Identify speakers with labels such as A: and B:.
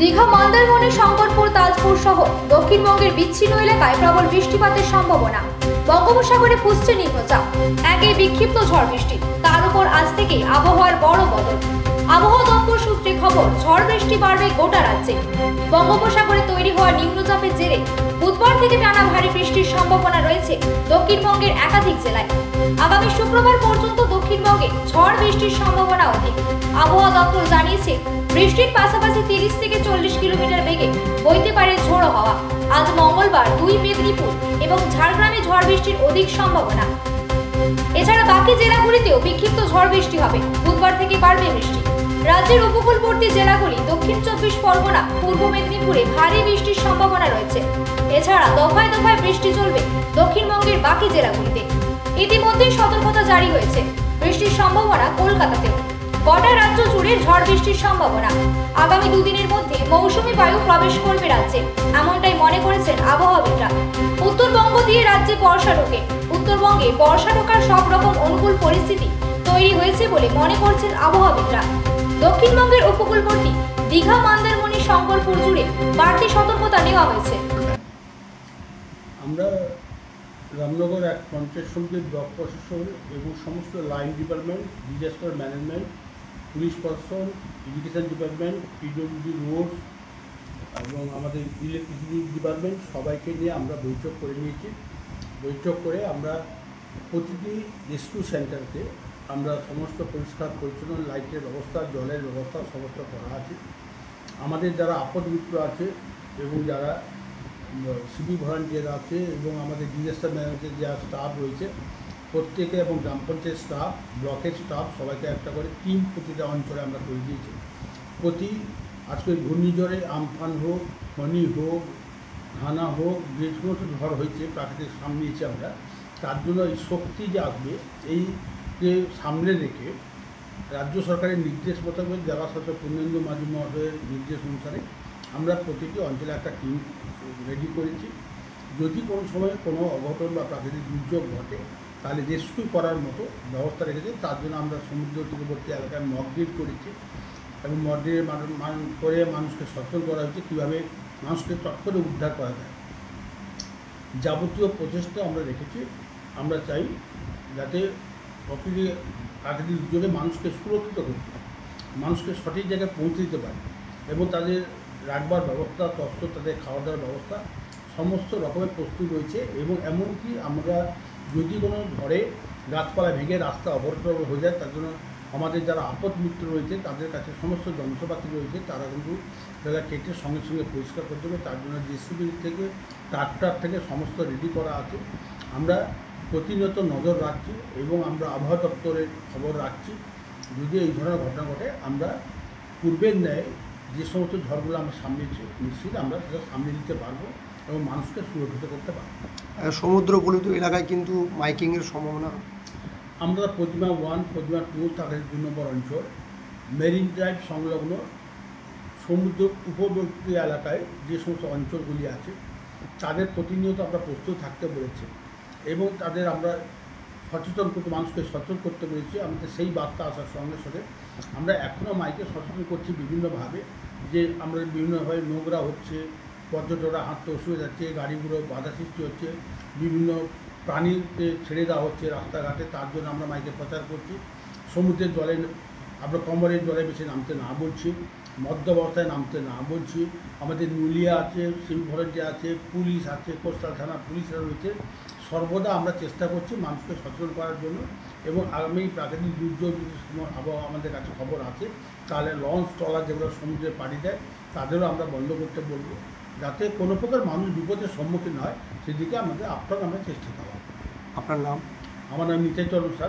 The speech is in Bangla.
A: দীঘা, মন্দারমণি, শঙ্করপুর, তাজপুর সহ দক্ষিণবঙ্গের বিচ্ছিন্ন এলাকায় প্রবল বৃষ্টিপাতের সম্ভাবনা। বঙ্গোপসাগরে ফুসছে নিম্নচাপ, একে বিক্ষিপ্ত ঝড় বৃষ্টি। তার উপর আজ থেকে আবহাওয়ার বড় বদল। আবহাওয়া দপ্তর সূত্রে খবর, ঝড় বৃষ্টি বাড়বে গোটা রাজ্যে। বঙ্গোপসাগরে তৈরি হওয়া নিম্নচাপের জেরে বুধবার থেকে টানা ভারী বৃষ্টির সম্ভাবনা রয়েছে দক্ষিণবঙ্গের একাধিক জেলায়। আগামী শুক্রবার পর্যন্ত দক্ষিণবঙ্গে ঝড় বৃষ্টির সম্ভাবনা অধিক। আবহাওয়া দপ্তর জানিয়েছে, বৃষ্টির পাশাপাশি 30 থেকে 40 কিলোমিটার বেগে বইতে পারে ঝোড়ো হাওয়া। আজ মঙ্গলবার 2 মেদিনীপুর এবং ঝাড়গ্রামে ঝড় বৃষ্টির অধিক সম্ভাবনা। এছাড়া বাকি জেলাগুলিতেও বিক্ষিপ্ত ঝড় বৃষ্টি হবে। বুধবার থেকে বাড়বে বৃষ্টি। রাজ্যের উপকূলবর্তী জেলাগুলি দক্ষিণ 24 পরগনা, পূর্ব মেদিনীপুরে ভারী বৃষ্টির সম্ভাবনা রয়েছে। এছাড়া দফায় দফায় বৃষ্টি চলবে দক্ষিণবঙ্গের বাকি জেলাগুলিতে। ইতিমধ্যেই সতর্কতা জারি হয়েছে। বৃষ্টির সম্ভাবনা কলকাতাতেও। গোটা রাজ্য জুড়ে ঝড় বৃষ্টির সম্ভাবনা। আগামী দুদিনের মধ্যে মৌসুমী বায়ু প্রবেশ করবে রাজ্যে, এমনটাই মনে করেছেন আবহাওয়াবিদরা। উত্তরবঙ্গ দিয়ে রাজ্যে বর্ষা ঢোকে। উত্তরবঙ্গে বর্ষা ঢোকার সব রকম অনুকূল পরিস্থিতি তৈরি হয়েছে বলে মনে করছেন আবহাওয়াবিদরা। দক্ষিণবঙ্গের উপকূলবর্তী দীঘা, মন্দারমণি, শঙ্করপুর জুড়ে বাড়তি সতর্কতা নেওয়া হয়েছে।
B: আমরা রামনগর এক পঞ্চায়েত সমিতির ব্লক প্রশাসন এবং সমস্ত line department, disaster management, police প্রশাসন, এডুকেশন ডিপার্টমেন্ট, পিডব্লিউডি রোড এবং আমাদের ইলেকট্রিসিটি ডিপার্টমেন্ট সবাইকে নিয়ে আমরা বৈঠক করে নিয়েছি। বৈঠক করে আমরা প্রতিটি রেস্কিউ সেন্টারকে আমরা সমস্ত পরিষ্কার পরিচ্ছন্ন লাইটের ব্যবস্থা, জলের ব্যবস্থা সমস্ত করা আছে। আমাদের যারা আপদ মিত্র আছে এবং যারা সিভিল ভলান্টিয়ার আছে এবং আমাদের ডিজাস্টার ম্যানেজমেন্টের যা স্টাফ রয়েছে প্রত্যেকে এবং গ্রাম পঞ্চায়েত স্টাফ, ব্লকের স্টাফ সবাইকে একটা করে টিম প্রতিটা অঞ্চলে আমরা করে দিয়েছি। আজকে ঘূর্ণিঝড়ে আমফান হোক, ফনি হোক, হানা হোক, যে সমস্ত ঝড় হয়েছে প্রাকৃতিক সামনেছি আমরা, তার জন্য এই শক্তি যে আসবে এই যে সামনে রেখে রাজ্য সরকারের নির্দেশ মোতাবেক জেলা শাসক পূর্ণেন্দু মাঝি মহোদয়ের নির্দেশ অনুসারে আমরা প্রতিটি অঞ্চলে একটা টিম রেডি করেছি। যদি কোনো সময় কোনো অঘটন বা প্রাকৃতিক দুর্যোগ ঘটে তাহলে রেস্কিউ করার মতো ব্যবস্থা রেখেছি। তার জন্য আমরা সমুদ্র তীরবর্তী এলাকায় মক ড্রিল করেছি এবং মক ড্রিল করে মানুষকে সচেতন করা হয়েছে কীভাবে মানুষকে চট করে উদ্ধার করা যায়। যাবতীয় প্রচেষ্টা আমরা রেখেছি। আমরা চাই যাতে প্রাকৃতিক দুর্যোগে মানুষকে সুরক্ষিত করতে, মানুষকে সঠিক জায়গায় পৌঁছে দিতে পারে এবং তাদের রাখবার ব্যবস্থা, তাদের খাওয়া দাওয়ার ব্যবস্থা সমস্ত রকমের প্রস্তুত রয়েছে। এবং এমনকি আমরা যদি কোনো ঝড়ে গাছপালা ভেঙে রাস্তা অবরোধ হয়ে যায় তার জন্য আমাদের যারা আপদ মিত্র রয়েছে তাদের কাছে সমস্ত যন্ত্রপাতি রয়েছে, তারা কিন্তু তারা কেটে সঙ্গে সঙ্গে পরিষ্কার করতে হবে। তার জন্য জেসিবি থেকে, ট্রাক্টর থেকে সমস্ত রেডি করা আছে। আমরা প্রতিনিয়ত নজর রাখছি এবং আমরা আবহাওয়া দপ্তরের খবর রাখছি। যদি এই ধরনের ঘটনা ঘটে আমরা পূর্বের ন্যায় যে সমস্ত ঝড়গুলো আমরা সামনেছি নিশ্চিত আমরা সেটা সামনে দিতে পারবো এবং মানুষকে সুরক্ষিত করতে পারবো।
C: সমুদ্রগুলিত এলাকায় কিন্তু মাইকিংয়ের সম্ভাবনা।
B: আমরা প্রতিমা 1, প্রতিমা 2 তাদের 2 নম্বর অঞ্চল, মেরিন ড্রাইভ সংলগ্ন সমুদ্র উপবর্তী এলাকায় যে সমস্ত অঞ্চলগুলি আছে তাদের প্রতিনিয়ত আমরা প্রস্তুত থাকতে বলেছি এবং তাদের আমরা সচেতন করতে, মানুষকে সচেতন করতে বলেছি। আমাদের সেই বার্তা আসার সঙ্গে সঙ্গে আমরা এখনও মাইকে সচেতন করছি বিভিন্নভাবে, যে আমরা বিভিন্নভাবে নোংরা হচ্ছে, পর্যটকরা হাঁটতে অসুবিধা যাচ্ছে, গাড়িগুলো বাধা সৃষ্টি হচ্ছে, বিভিন্ন প্রাণীকে ছেড়ে দেওয়া হচ্ছে রাস্তাঘাটে, তার জন্য আমরা মাইকে প্রচার করছি। সমুদ্রের জলে আমরা কোমরের জলে বেশি নামতে না বলছি, মধ্য অবস্থায় নামতে না বলছি। আমাদের নুলিয়া আছে, সিভিল ভলান্টিয়ার আছে, পুলিশ আছে, কোস্টাল থানা পুলিশরা রয়েছে। সর্বদা আমরা চেষ্টা করছি মানুষকে সচেতন করার জন্য এবং আগামী প্রাকৃতিক দুর্যোগ যদি আবহাওয়া আমাদের কাছে খবর আছে তাহলে লঞ্চ ট্রলার যেগুলো সমুদ্রে পাড়ি দেয় তাদেরও আমরা বন্ধ করতে বলবো, যাতে কোনো প্রকার মানুষ বিপদের সম্মুখীন হয় সেদিকে আমাদের আপ্রাণ আমরা চেষ্টা করব।
C: আপনার নাম?
B: আমার নাম নিতাই চরণ স্যার।